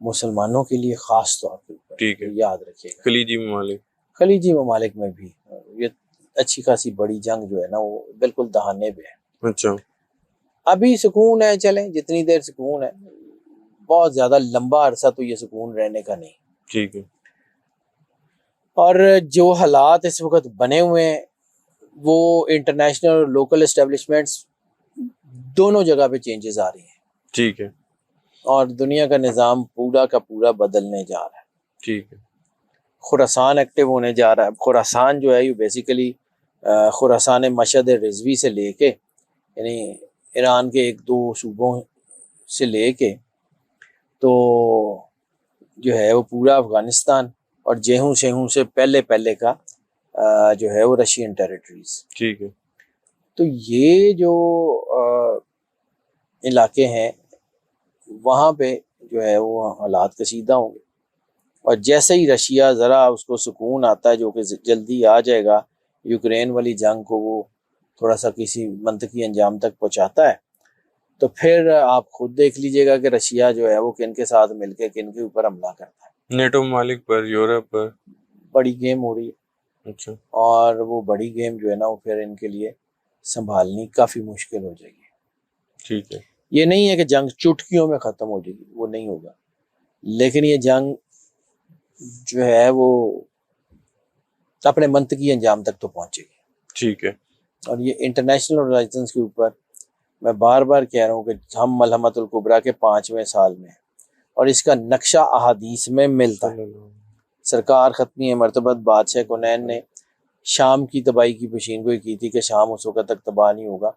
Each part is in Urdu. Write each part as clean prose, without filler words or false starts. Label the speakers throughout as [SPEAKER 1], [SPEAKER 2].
[SPEAKER 1] مسلمانوں کے لیے خاص طور پہ
[SPEAKER 2] ٹھیک ہے،
[SPEAKER 1] یاد رکھیے گا.
[SPEAKER 2] خلیجی ممالک.
[SPEAKER 1] خلیجی ممالک میں بھی یہ اچھی خاصی بڑی جنگ جو ہے نا وہ بالکل دہانے پہ ہے.
[SPEAKER 2] اچھا.
[SPEAKER 1] ابھی سکون ہے، چلیں جتنی دیر سکون ہے، بہت زیادہ لمبا عرصہ تو یہ سکون رہنے کا نہیں.
[SPEAKER 2] ٹھیک ہے.
[SPEAKER 1] اور جو حالات اس وقت بنے ہوئے ہیں وہ انٹرنیشنل اور لوکل اسٹیبلشمنٹس دونوں جگہ پہ چینجز آ رہی ہیں.
[SPEAKER 2] ٹھیک ہے.
[SPEAKER 1] اور دنیا کا نظام پورا کا پورا بدلنے جا رہا ہے.
[SPEAKER 2] ٹھیک ہے.
[SPEAKER 1] خراسان ایکٹیو ہونے جا رہا ہے. خراسان جو ہے یہ بیسیکلی خراسان مشہد رضوی سے لے کے، یعنی ایران کے ایک دو صوبوں سے لے کے تو جو ہے وہ پورا افغانستان اور جہوں شہوں سے پہلے کا جو ہے وہ رشین ٹیریٹریز.
[SPEAKER 2] ٹھیک ہے.
[SPEAKER 1] تو یہ جو علاقے ہیں وہاں پہ جو ہے وہ حالات کشیدہ ہوں گے. اور جیسے ہی رشیا ذرا اس کو سکون آتا ہے، جو کہ جلدی آ جائے گا، یوکرین والی جنگ کو وہ تھوڑا سا کسی منطقی انجام تک پہنچاتا ہے، تو پھر آپ خود دیکھ لیجئے گا کہ رشیا جو ہے وہ کن کے ساتھ مل کے کن کے اوپر حملہ کرتا ہے.
[SPEAKER 2] نیٹو ممالک پر، یورپ پر
[SPEAKER 1] بڑی گیم ہو رہی ہے.
[SPEAKER 2] اچھا. اور
[SPEAKER 1] وہ بڑی گیم جو ہے نا وہ پھر ان کے لیے سنبھالنی کافی مشکل ہو جائے گی.
[SPEAKER 2] ٹھیک ہے.
[SPEAKER 1] یہ نہیں ہے کہ جنگ چٹکیوں میں ختم ہو جائے گی، وہ نہیں ہوگا، لیکن یہ جنگ جو ہے وہ اپنے منطقی انجام تک تو پہنچے گی.
[SPEAKER 2] ٹھیک ہے.
[SPEAKER 1] اور یہ انٹرنیشنل آرگنائزیشنز کے اوپر میں بار بار کہہ رہا ہوں کہ ہم ملحمت الکبریٰ کے 5ویں سال میں، اور اس کا نقشہ احادیث میں ملتا ہے. سرکار ختمی مرتبت بادشاہ کونین نے شام کی تباہی کی پیشین گوئی کی تھی کہ شام اس وقت تک تباہ نہیں ہوگا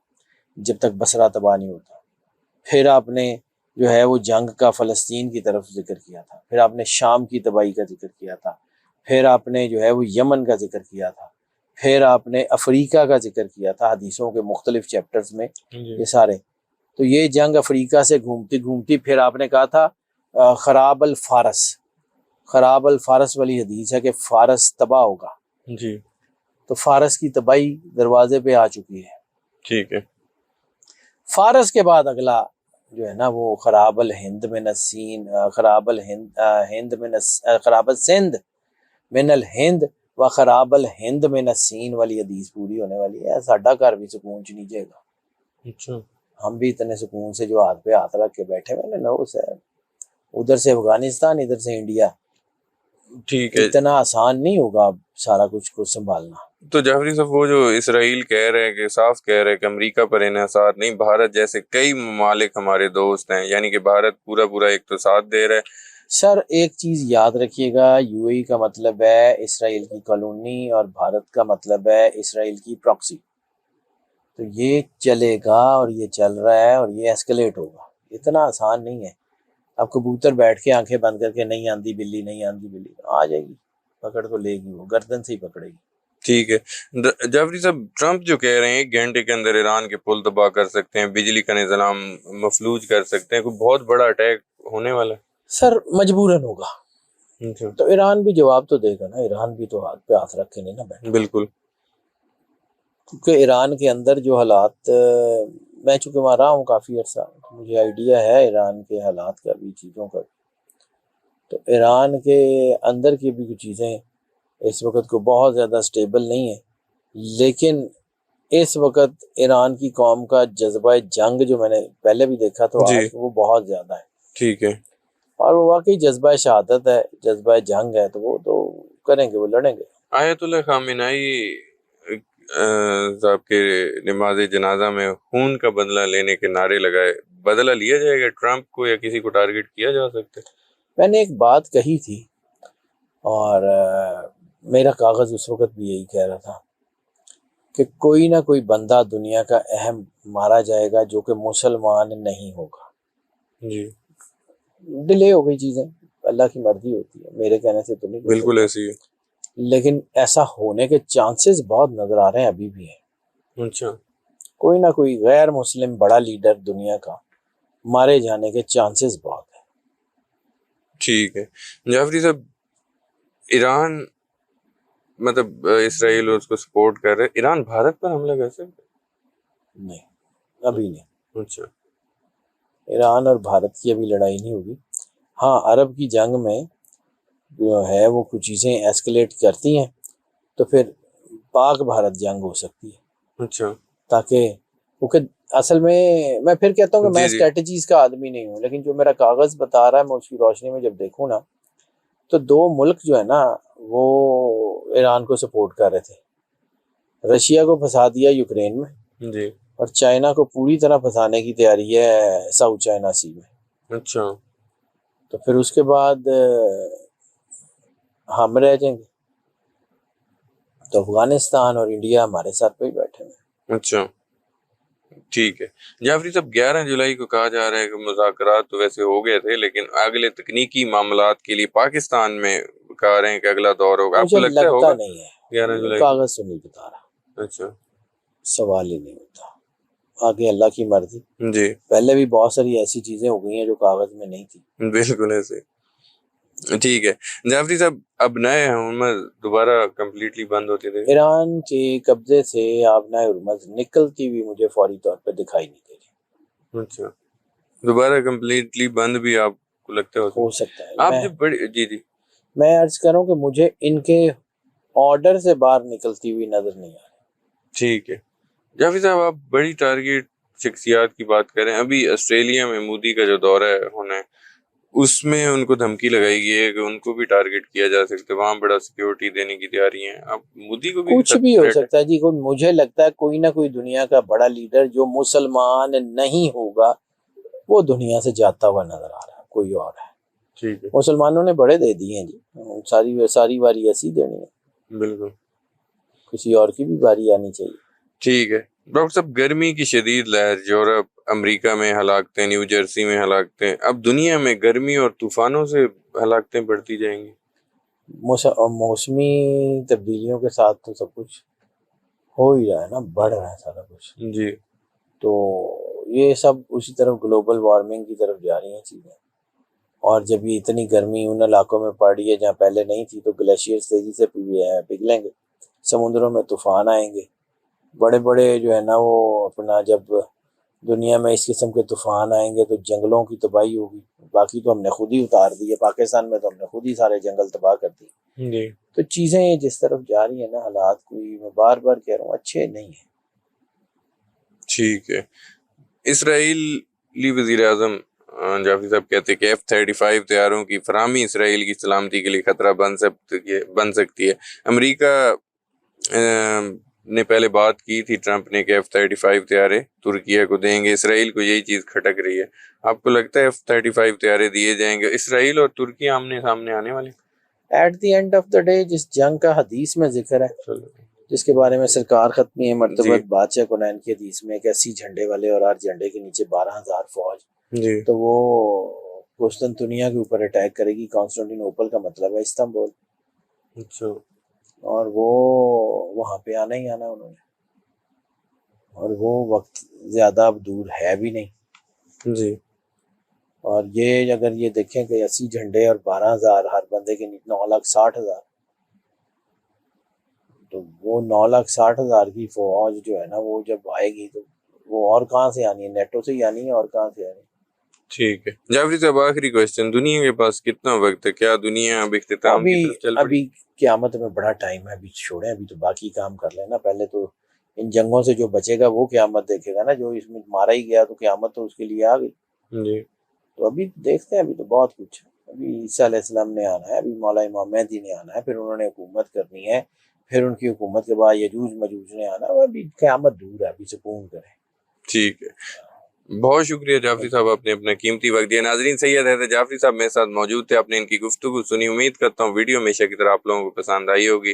[SPEAKER 1] جب تک بصرہ تباہ نہیں ہوتا. پھر آپ نے جو ہے وہ جنگ کا فلسطین کی طرف ذکر کیا تھا، پھر آپ نے شام کی تباہی کا ذکر کیا تھا، پھر آپ نے جو ہے وہ یمن کا ذکر کیا تھا، پھر آپ نے افریقہ کا ذکر کیا تھا حدیثوں کے مختلف چیپٹرز میں. یہ سارے تو یہ جنگ افریقہ سے گھومتی گھومتی پھر آپ نے کہا تھا خراب الفارس والی حدیث ہے کہ فارس تباہ ہوگا.
[SPEAKER 2] جی.
[SPEAKER 1] تو فارس کی تباہی دروازے پہ آ چکی ہے.
[SPEAKER 2] ٹھیک ہے.
[SPEAKER 1] فارس کے بعد اگلا جو ہے نا وہ خراب الہند من السین، خراب السندھ من الہند و خراب الہند من السین والی حدیث پوری ہونے والی ہے. ساڈا گھر بھی سکون چ نہیں جائے گا.
[SPEAKER 2] اچھا.
[SPEAKER 1] ہم بھی اتنے سکون سے جو ہاتھ پہ ہاتھ رکھ کے بیٹھے ہوئے نا اس ہے، ادھر سے افغانستان ادھر سے انڈیا.
[SPEAKER 2] ٹھیک ہے.
[SPEAKER 1] اتنا آسان نہیں ہوگا سارا کچھ سنبھالنا.
[SPEAKER 2] تو جعفری صاحب وہ جو اسرائیل کہہ رہے ہیں کہ صاف کہہ رہے ہیں کہ امریکہ پر انحصار نہیں، بھارت جیسے کئی ممالک ہمارے دوست ہیں، یعنی کہ بھارت پورا ایک تو ساتھ دے رہا ہے.
[SPEAKER 1] سر ایک چیز یاد رکھیے گا، یو اے کا مطلب ہے اسرائیل کی کالونی اور بھارت کا مطلب ہے اسرائیل کی پراکسی. تو یہ چلے گا اور یہ چل رہا ہے اور یہ ایسکلیٹ ہوگا. اتنا آسان نہیں ہے. اب کبوتر بیٹھ کے آنکھیں بند کر کے نہیں آندی بلی نہیں آندی بلی آ جائے گی، پکڑ تو لے گی، وہ گردن سے ہی پکڑے گی.
[SPEAKER 2] ٹھیک ہے. جعفری صاحب ٹرمپ جو کہہ رہے ہیں 1 گھنٹے کے اندر ایران کے پل تباہ کر سکتے ہیں، بجلی کا نظام مفلوج کر سکتے ہیں، کوئی بہت بڑا اٹیک ہونے والا ہے.
[SPEAKER 1] سر مجبوراً ہوگا.
[SPEAKER 2] اچھا.
[SPEAKER 1] تو ایران بھی جواب تو دے گا نا، ایران بھی تو ہاتھ پہ ہاتھ رکھ کے نہیں نا بیٹھا.
[SPEAKER 2] بالکل.
[SPEAKER 1] کیونکہ ایران کے اندر جو حالات، میں چونکہ وہاں رہا ہوں کافی عرصہ، مجھے آئیڈیا ہے ایران کے حالات کا بھی، چیزوں کا بھی. تو ایران کے اندر کی بھی کچھ چیزیں اس وقت کو بہت زیادہ سٹیبل نہیں ہیں، لیکن اس وقت ایران کی قوم کا جذبہ جنگ جو میں نے پہلے بھی دیکھا تو
[SPEAKER 2] جی.
[SPEAKER 1] آج وہ بہت زیادہ ہے.
[SPEAKER 2] ٹھیک ہے.
[SPEAKER 1] اور وہ واقعی جذبہ شہادت ہے، جذبہ جنگ ہے، تو وہ تو کریں گے، وہ لڑیں گے.
[SPEAKER 2] آیت اللہ خامنہئی صاحب کے نماز جنازہ میں خون کا بدلہ لینے کے نعرے لگائے، بدلہ لیا جائے گا ٹرمپ کو یا کسی کو ٹارگٹ کیا جا سکتا ہے؟
[SPEAKER 1] میں نے ایک بات کہی تھی اور میرا کاغذ اس وقت بھی یہی کہہ رہا تھا کہ کوئی نہ کوئی بندہ دنیا کا اہم مارا جائے گا جو کہ مسلمان نہیں ہوگا.
[SPEAKER 2] جی.
[SPEAKER 1] ڈیلے ہو گئی چیزیں، اللہ کی مرضی ہوتی ہے، میرے کہنے سے تو نہیں.
[SPEAKER 2] بالکل ایسی ہے.
[SPEAKER 1] لیکن ایسا ہونے کے چانسز بہت نظر آ رہے ہیں، ابھی بھی ہیں.
[SPEAKER 2] اچھا.
[SPEAKER 1] کوئی نہ کوئی غیر مسلم بڑا لیڈر دنیا کا مارے جانے کے چانسز بہت ہیں.
[SPEAKER 2] ٹھیک ہے. جعفری صاحب ایران مطلب اسرائیل اس کو سپورٹ کر رہے، ایران بھارت پر حملہ کر سکتا ہے؟
[SPEAKER 1] نہیں، ابھی نہیں.
[SPEAKER 2] اچھا.
[SPEAKER 1] ایران اور بھارت کی ابھی لڑائی نہیں ہوگی. ہاں عرب کی جنگ میں جو ہے وہ کچھ چیزیں ایسکلیٹ کرتی ہیں تو پھر پاک بھارت جنگ ہو سکتی ہے.
[SPEAKER 2] اچھا
[SPEAKER 1] تاکہ کیونکہ اصل میں پھر کہتا ہوں کہ میں
[SPEAKER 2] جی
[SPEAKER 1] اسٹریٹجیز کا آدمی نہیں ہوں، لیکن جو میرا کاغذ بتا رہا ہے میں اس کی روشنی میں جب دیکھوں نا تو دو ملک جو ہے نا وہ ایران کو سپورٹ کر رہے تھے. رشیا کو پھنسا دیا یوکرین میں،
[SPEAKER 2] جی
[SPEAKER 1] اور چائنا کو پوری طرح پھنسانے کی تیاری ہے ساؤتھ چائنا سی میں.
[SPEAKER 2] اچھا
[SPEAKER 1] تو پھر اس کے بعد ہم رہ جائیں گے. تو افغانستان اور انڈیا ہمارے ساتھ پہ ہی بیٹھے ہیں.
[SPEAKER 2] اچھا ٹھیک ہے. جعفری صاحب 11 جولائی کو کہا جا رہا ہے کہ مذاکرات تو ویسے ہو گئے تھے لیکن اگلے تکنیکی معاملات کے لیے پاکستان میں کہہ رہے ہیں کہ اگلا دور ہوگا. آپ کو
[SPEAKER 1] مجھے
[SPEAKER 2] لگتا ہے
[SPEAKER 1] لگتا
[SPEAKER 2] ہوگا
[SPEAKER 1] نہیں ہے،
[SPEAKER 2] 11 جولائی؟
[SPEAKER 1] کاغذ تو نہیں بتا رہا،
[SPEAKER 2] اچھا
[SPEAKER 1] سوال ہی نہیں ہوتا. آگے اللہ کی مرضی.
[SPEAKER 2] جی
[SPEAKER 1] پہلے بھی بہت ساری ایسی چیزیں ہو گئی ہیں جو کاغذ میں نہیں تھی.
[SPEAKER 2] بالکل ایسے. ٹھیک ہے جعفری صاحب، اب نئے حکومت دوبارہ کمپلیٹلی بند ہوتی تھی.
[SPEAKER 1] ایران کے قبضے سے آبنائے ہرمز نکلتی ہوئی مجھے فوری طور پہ دکھائی نہیں دے رہی.
[SPEAKER 2] اچھا دوبارہ کمپلیٹلی بند بھی آپ کو لگتا ہے
[SPEAKER 1] ہو سکتا ہے.
[SPEAKER 2] آپ جب بڑی جی
[SPEAKER 1] میں عرض کروں کہ مجھے ان کے آرڈر سے باہر نکلتی ہوئی نظر نہیں آ رہی.
[SPEAKER 2] ٹھیک ہے جعفری صاحب، آپ بڑی ٹارگیٹ شخصیات کی بات کریں. ابھی آسٹریلیا میں مودی کا جو دورہ ہونا ہے اس میں ان کو دھمکی لگائی گئی ہے کہ ان کو بھی ٹارگیٹ کیا جا سکتا ہے، وہاں بڑا سیکیورٹی دینے کی تیاری ہیں. آپ مودی کو بھی
[SPEAKER 1] کچھ بھی ہو سکتا ہے جی. مجھے لگتا ہے کوئی نہ کوئی دنیا کا بڑا لیڈر جو مسلمان نہیں ہوگا وہ دنیا سے جاتا ہوا نظر آ رہا ہے. کوئی اور ہے.
[SPEAKER 2] ٹھیک ہے
[SPEAKER 1] مسلمانوں نے بڑے دے دیے ہیں جی، ساری باری ایسی دینی ہے.
[SPEAKER 2] بالکل
[SPEAKER 1] کسی اور کی بھی باری آنی چاہیے.
[SPEAKER 2] ٹھیک ہے ڈاکٹر صاحب، گرمی کی شدید لہر یورپ، امریکہ میں ہلاکتیں، نیو جرسی میں ہلاکتیں، اب دنیا میں گرمی اور طوفانوں سے ہلاکتیں بڑھتی جائیں گی.
[SPEAKER 1] موسمی تبدیلیوں کے ساتھ تو سب کچھ ہو ہی رہا ہے نا، بڑھ رہا ہے سارا کچھ.
[SPEAKER 2] جی
[SPEAKER 1] تو یہ سب اسی طرف گلوبل وارمنگ کی طرف جا رہی ہیں چیزیں. اور جب یہ اتنی گرمی ان علاقوں میں پڑ رہی ہے جہاں پہلے نہیں تھی تو گلیشیئر تیزی سے پگھلیں گے، سمندروں میں طوفان آئیں گے بڑے بڑے جو ہے نا وہ اپنا. جب دنیا میں اس قسم کے طوفان آئیں گے تو جنگلوں کی تباہی ہوگی. باقی تو ہم نے خود ہی اتار دی ہے، پاکستان میں تو ہم نے خود ہی سارے جنگل تباہ کر دی.
[SPEAKER 2] جی
[SPEAKER 1] تو چیزیں جس طرف جا رہی ہیں نا، حالات کوئی میں بار بار کہہ رہا ہوں اچھے نہیں ہیں.
[SPEAKER 2] ٹھیک ہے. اسرائیلی وزیر اعظم جعفری صاحب کہتے ہیں کہ F-35 طیاروں کی فراہمی اسرائیل کی سلامتی کے لیے خطرہ بن سکتی ہے. امریکہ نے پہلے بات کی تھی ٹرمپ نے کہ F-35 طیارے ترکیہ کو دیں گے. اسرائیل کو یہی چیز کھٹک رہی ہے. آپ کو لگتا ہے F-35 طیارے دیے جائیں گے؟ اسرائیل اور ترکی آمنے سامنے آنے والے؟
[SPEAKER 1] At the end of the day جس جنگ کا حدیث میں ذکر ہے، جس کے بارے میں سرکار ختمی مرتبت بادشاہ کنین کی حدیث میں کہ 80 جھنڈے والے اور ہر جھنڈے کے نیچے 12,000 فوج، تو وہ قسطنطنیہ کے اوپر اٹیک کرے گی. کانسٹنٹینوپل کا مطلب ہے استنبول.
[SPEAKER 2] اچھا
[SPEAKER 1] اور وہ وہاں پہ آنا ہی آنا انہوں نے، اور وہ وقت زیادہ اب دور ہے بھی نہیں.
[SPEAKER 2] جی
[SPEAKER 1] اور یہ اگر یہ دیکھیں کہ 80 جھنڈے اور 12,000 ہر بندے کے 9,60,000، تو وہ 9,60,000 کی فوج جو ہے نا وہ جب آئے گی تو وہ اور کہاں سے آنی ہے؟ نیٹو سے ہی آنی ہے، اور کہاں سے آنی ہے.
[SPEAKER 2] ٹھیک ہے جعفری صاحب، آخری کوشچن، دنیا کے پاس کتنا وقت ہے؟ کیا دنیا اب اختتام کی طرف چل پڑی؟
[SPEAKER 1] ابھی قیامت میں بڑا ٹائم ہے. ابھی چھوڑیں، ابھی تو باقی کام کر لینا. پہلے تو ان جنگوں سے جو بچے گا وہ قیامت دیکھے گا نا. جو اس میں مارا ہی گیا تو قیامت تو اس کے لیے آ گئی.
[SPEAKER 2] جی
[SPEAKER 1] تو ابھی دیکھتے ہیں، ابھی تو بہت کچھ ہے. ابھی عیسیٰ علیہ السلام نے آنا ہے، ابھی مولا امام مہدی نے آنا ہے، پھر انہوں نے حکومت کرنی ہے، پھر ان کی حکومت کے بعد یجوج مجوج نے آنا ہے. ابھی قیامت دور ہے، ابھی سکون کریں.
[SPEAKER 2] ٹھیک ہے، بہت شکریہ جعفری صاحب، آپ نے اپنا قیمتی وقت دیا. ناظرین، سید حیدر جعفری صاحب میرے ساتھ موجود تھے. آپ نے ان کی گفتگو سنی. امید کرتا ہوں ویڈیو ہمیشہ کی طرح آپ لوگوں کو پسند آئی ہوگی.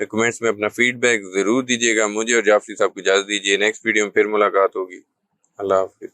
[SPEAKER 2] کمنٹس میں اپنا فیڈ بیک ضرور دیجیے گا. مجھے اور جعفری صاحب کو اجازت دیجیے، نیکسٹ ویڈیو میں پھر ملاقات ہوگی. اللہ حافظ.